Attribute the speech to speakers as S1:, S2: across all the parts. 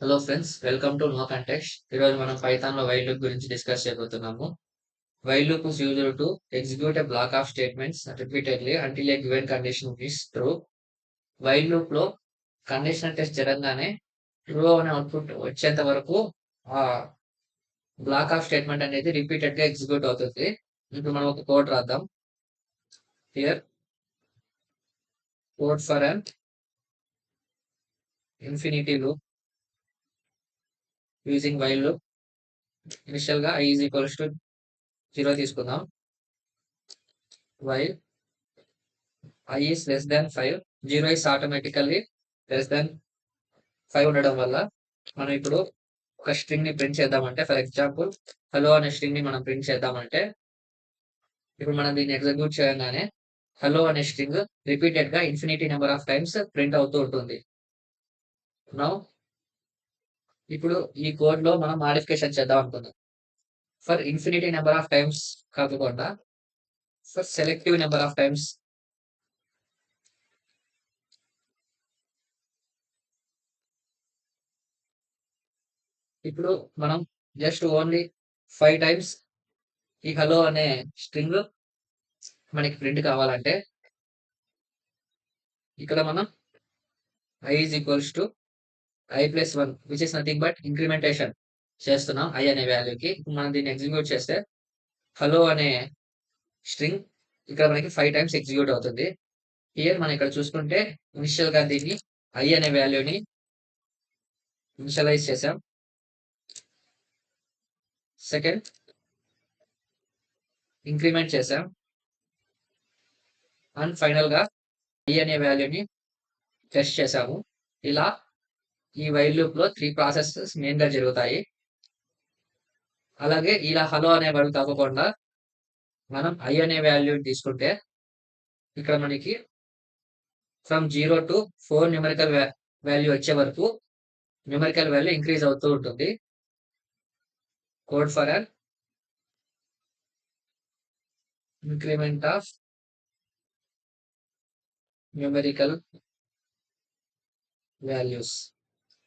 S1: Hello friends, welcome to know context. ఈరోజు మనం Python లో వైల్ లూప్ గురించి డిస్కస్ చేయబోతున్నాము. While loop is used to execute a block of statements repeatedly until a given condition is true. While loop లో conditional test జరగగానే true అనే output వచ్చేంత వరకు ఆ బ్లాక్ ఆఫ్ స్టేట్మెంట్ అనేది రిపీటెడ్ గా ఎగ్జిక్యూట్ అవుతుంది. ఇప్పుడు మనం ఒక కోడ్ రాద్దాం. Here code for an infinity loop using while loop. Initial గా i ఈజ్ ఈక్వల్స్ టు 0 తీసుకుందాం. While i is less than 5, 0 is automatically less than 5 ఉండడం వల్ల మనం ఇప్పుడు ఒక స్ట్రింగ్ ని ప్రింట్ చేద్దామంటే, ఫర్ ఎగ్జాంపుల్ హలో అనే స్ట్రింగ్ ని మనం ప్రింట్ చేద్దామంటే, ఇప్పుడు మనం దీన్ని ఎగ్జిక్యూట్ చేయగానే హలో అనే స్ట్రింగ్ రిపీటెడ్ గా infinity number of times print అవుతూ ఉంటుంది. నౌ ఇప్పుడు ఈ కోడ్ లో మనం మాడిఫికేషన్ చేద్దాం అనుకుందాం. For infinity number of times కాకుండా for selective number of times ఇప్పుడు మనం జస్ట్ ఓన్లీ 5 టైమ్స్ ఈ హలో అనే స్ట్రింగ్ మనకి ప్రింట్ కావాలంటే ఇక్కడ మనం i is equals to i plus 1 which is nothing but incrementation చేస్తున్నాం i అనే వాల్యూకి. ఇప్పుడు మనం దీన్ని ఎగ్జిక్యూట్ చేస్తే హలో అనే స్ట్రింగ్ ఇక్కడ మనకి 5 టైమ్స్ ఎగ్జిక్యూట్ అవుతుంది. హియర్ మనం ఇక్కడ చూసుకుంటే ఇనిషియల్ గా దీన్ని i అనే వాల్యూని ఇనిషియలైజ్ చేసాం. సెకండ్ ఇంక్రిమెంట్ చేసాం అండ్ ఫైనల్ గా i అనే వాల్యూని టెస్ట్ చేసాము. ఇలా ఈ వైల్ లూప్ లో 3 ప్రాసెసెస్ మెయిన్ గా జరుగుతాయి. అలాగే ఇలా హలో అనే వాల్యూ కాకుండా మనం i అనే వాల్యూ తీసుకుంటే ఇక్కడ మనకి ఫ్రమ్ 0 to 4 న్యూమరికల్ వాల్యూ వచ్చే వరకు న్యూమరికల్ వాల్యూ ఇంక్రీజ్ అవుతూ ఉంటుంది. Code for an increment of numerical values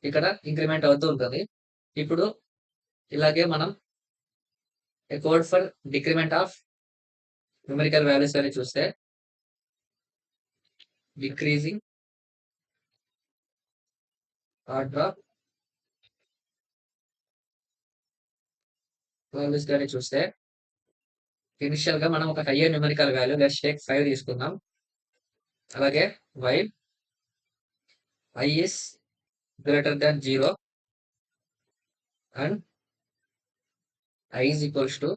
S1: ఇక్కడ ఇంక్రిమెంట్ అవుతూ ఉంటుంది. ఇప్పుడు ఇలాగే మనం code for decrement of numerical values అని చూస్తే డిక్రీజింగ్ ఆర్డర్ ఆఫ్ వాల్యూస్ కానీ చూస్తే ఇనిషియల్ గా మనం ఒక higher numerical value let's take 5 తీసుకుందాం. అలాగే while i is greater than 0 and i is equals to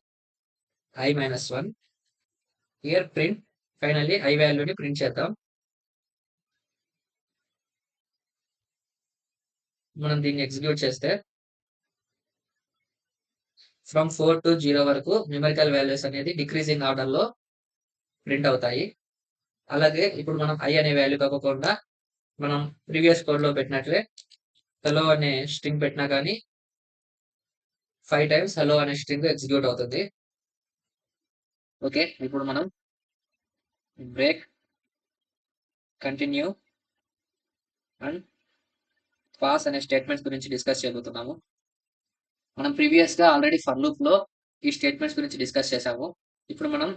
S1: i minus 1. Here print finally i value ని ప్రింట్ చేద్దాం. మనం దీన్ని ఎగ్జిక్యూట్ చేస్తే ఫ్రమ్ 4 to 0 వరకు న్యూమరికల్ వాల్యూస్ అనేది డిక్రీజింగ్ ఆర్డర్ లో ప్రింట్ అవుతాయి. అలాగే ఇప్పుడు మనం i అనే వాల్యూ కాకుండా మనం ప్రీవియస్ కోడ్ లో పెట్టినట్లే హలో అనే స్ట్రింగ్ పెట్టినా కానీ 5 టైమ్స్ హలో అనే స్ట్రింగ్ ఎగ్జిక్యూట్ అవుతుంది. ఓకే, ఇప్పుడు మనం బ్రేక్, కంటిన్యూ అండ్ పాస్ అనే స్టేట్మెంట్స్ గురించి డిస్కస్ చేయబోతున్నాము. మనం ప్రీవియస్ గా ఆల్రెడీ ఫర్ లూప్ లో ఈ స్టేట్మెంట్స్ గురించి డిస్కస్ చేసాము. ఇప్పుడు మనం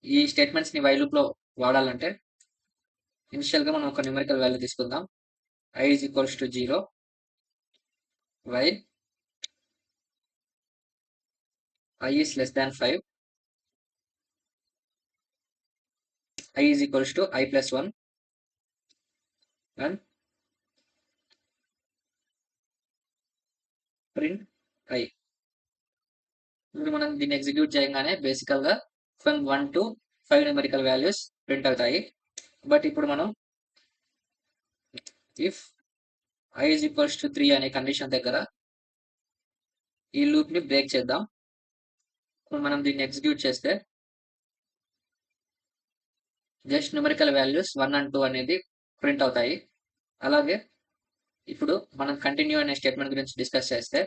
S1: ఈ స్టేట్మెంట్స్ ని వైల్ లూప్ లో వాడాలంటే ఇనిషియల్ గా మనం ఒక న్యూమరికల్ వాల్యూ తీసుకుందాం. i is equals to 0 while i is less than 5, i is equals to i plus 1 and print i. ఇప్పుడు మనం దీన్ని ఎగ్జిక్యూట్ చేయగానే బేసికల్ గా from 1 to 5 numerical values print అవుతాయి. బట్ ఇప్పుడు మనం if i is equals to 3 అనే కండిషన్ దగ్గర ఈ లూప్ ని బ్రేక్ చేద్దాం. ఇప్పుడు మనం దీన్ని ఎగ్జిక్యూట్ చేస్తే జస్ట్ న్యూమరికల్ వాల్యూస్ 1 and 2 అనేది ప్రింట్ అవుతాయి. అలాగే ఇప్పుడు మనం కంటిన్యూ అనే స్టేట్మెంట్ గురించి డిస్కస్ చేస్తే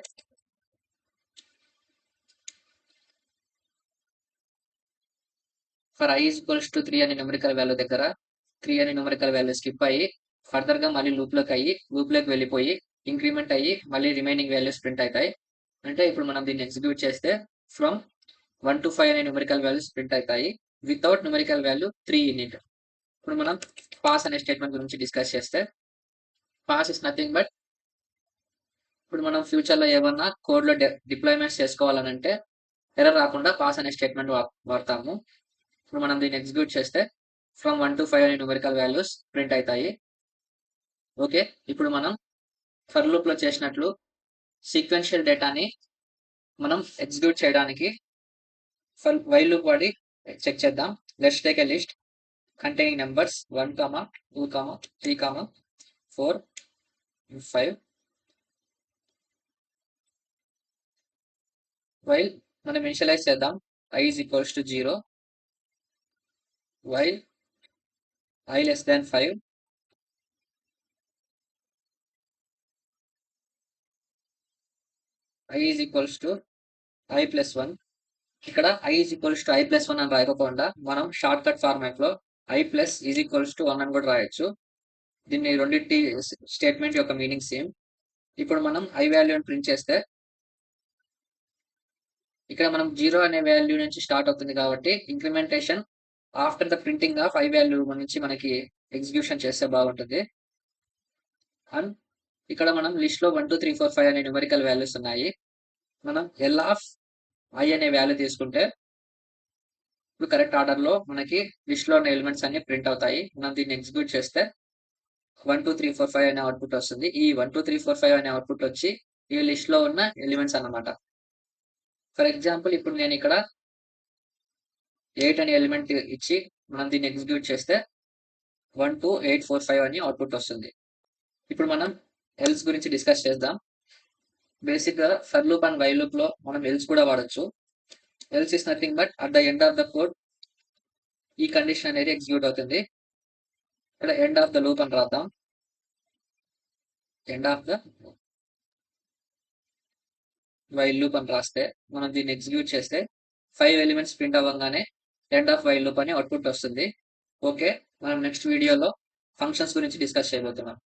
S1: ఫర్ i ఈక్వల్స్ టు 3 అనే న్యూమరికల్ వాల్యూ దగ్గర 3 అనే న్యూమరికల్ వాల్యూ స్కిప్ అయ్యి ఫర్దర్ గా మళ్ళీ లూప్ లోకి వెళ్ళిపోయి ఇంక్రిమెంట్ అయ్యి మళ్ళీ రిమైనింగ్ వాల్యూస్ ప్రింట్ అవుతాయి. అంటే ఇప్పుడు మనం దీన్ని ఎగ్జిక్యూట్ చేస్తే ఫ్రమ్ 1 to 5 అనే న్యూమరికల్ వాల్యూస్ ప్రింట్ అవుతాయి without numerical value 3 in it. ఇప్పుడు మనం పాస్ అనే స్టేట్మెంట్ గురించి డిస్కస్ చేస్తే పాస్ ఇస్ నథింగ్ బట్ ఇప్పుడు మనం ఫ్యూచర్లో ఏమన్నా కోడ్లో డిప్లాయ్మెంట్స్ చేసుకోవాలనంటే ఎర్రర్ రాకుండా పాస్ అనే స్టేట్మెంట్ వాడతాము. ఇప్పుడు మనం దీన్ని ఎగ్జిక్యూట్ చేస్తే ఫ్రమ్ 1 to 5 అనే న్యూమరికల్ వాల్యూస్ ప్రింట్ అవుతాయి. ఓకే, ఇప్పుడు మనం ఫర్ లూప్లో చేసినట్లు సీక్వెన్షియల్ డేటాని మనం ఎగ్జిక్యూట్ చేయడానికి వైల్ లూప్ వాడి చెక్ చేద్దాం. Let's take a list containing numbers 1, 2, 3, 4, 5. While మనం ఇనిషియలైజ్ చేద్దాం i is equals to 0. While i less than 5. i is equals to i plus 1. ఇక్కడ i is equals to i plus 1 అని రాయకుండా మనం short cut format లో i plus is equals to 1 అని కూడా రాయొచ్చు. దీన్ని రెండింటి స్టేట్మెంట్ యొక్క మీనింగ్ సేమ్. ఇప్పుడు మనం i వాల్యూని ప్రింట్ చేస్తే ఇక్కడ మనం 0 అనే వాల్యూ నుంచి స్టార్ట్ అవుతుంది కాబట్టి incrementation after the printing of i value నుంచి మనకి ఎగ్జిక్యూషన్ చేస్తే బాగుంటుంది. అండ్ ఇక్కడ మనం లిస్ట్ లో 1, 2, 3, 4, 5 అనే న్యూమరికల్ వాల్యూస్ ఉన్నాయి. మనం ఎల్ ఆఫ్ ఐ అనే వాల్యూ తీసుకుంటే ఇప్పుడు కరెక్ట్ ఆర్డర్ లో మనకి లిస్ట్ లో ఉన్న ఎలిమెంట్స్ అన్ని ప్రింట్ అవుతాయి. మనం దీన్ని ఎగ్జిక్యూట్ చేస్తే 1, 2, 3, 4, 5 అనే అవుట్పుట్ వస్తుంది. ఈ 1, 2, 3, 4, 5 అనే అవుట్పుట్ వచ్చి ఈ లిస్ట్ లో ఉన్న ఎలిమెంట్స్ అన్నమాట. ఫర్ ఎగ్జాంపుల్ ఇప్పుడు నేను ఇక్కడ 8 అనే ఎలిమెంట్ ఇచ్చి మనం దీన్ని ఎగ్జిక్యూట్ చేస్తే 1, 2, 8, 4, 5 అని అవుట్పుట్ వస్తుంది. ఇప్పుడు మనం ఎల్స్ గురించి డిస్కస్ చేద్దాం. బేసిక్ గా for loop and while loop లో మనం ఎల్స్ కూడా వాడచ్చు. Else is nothing but at the end of the code ఈ కండిషన్ అనేది ఎగ్జిక్యూట్ అవుతుంది. ఇక్కడ ఎండ్ ఆఫ్ ద లూప్ అని రాద్దాం. End of the while loop అని రాస్తే మనం దీన్ని ఎగ్జిక్యూట్ చేస్తే 5 ఎలిమెంట్స్ ప్రింట్ అవ్వగానే ఎండ్ ఆఫ్ వైల్ లూప్ అని అవుట్పుట్ వస్తుంది. ఓకే, మనం నెక్స్ట్ వీడియోలో ఫంక్షన్స్ గురించి డిస్కస్ చేయబోతున్నాం.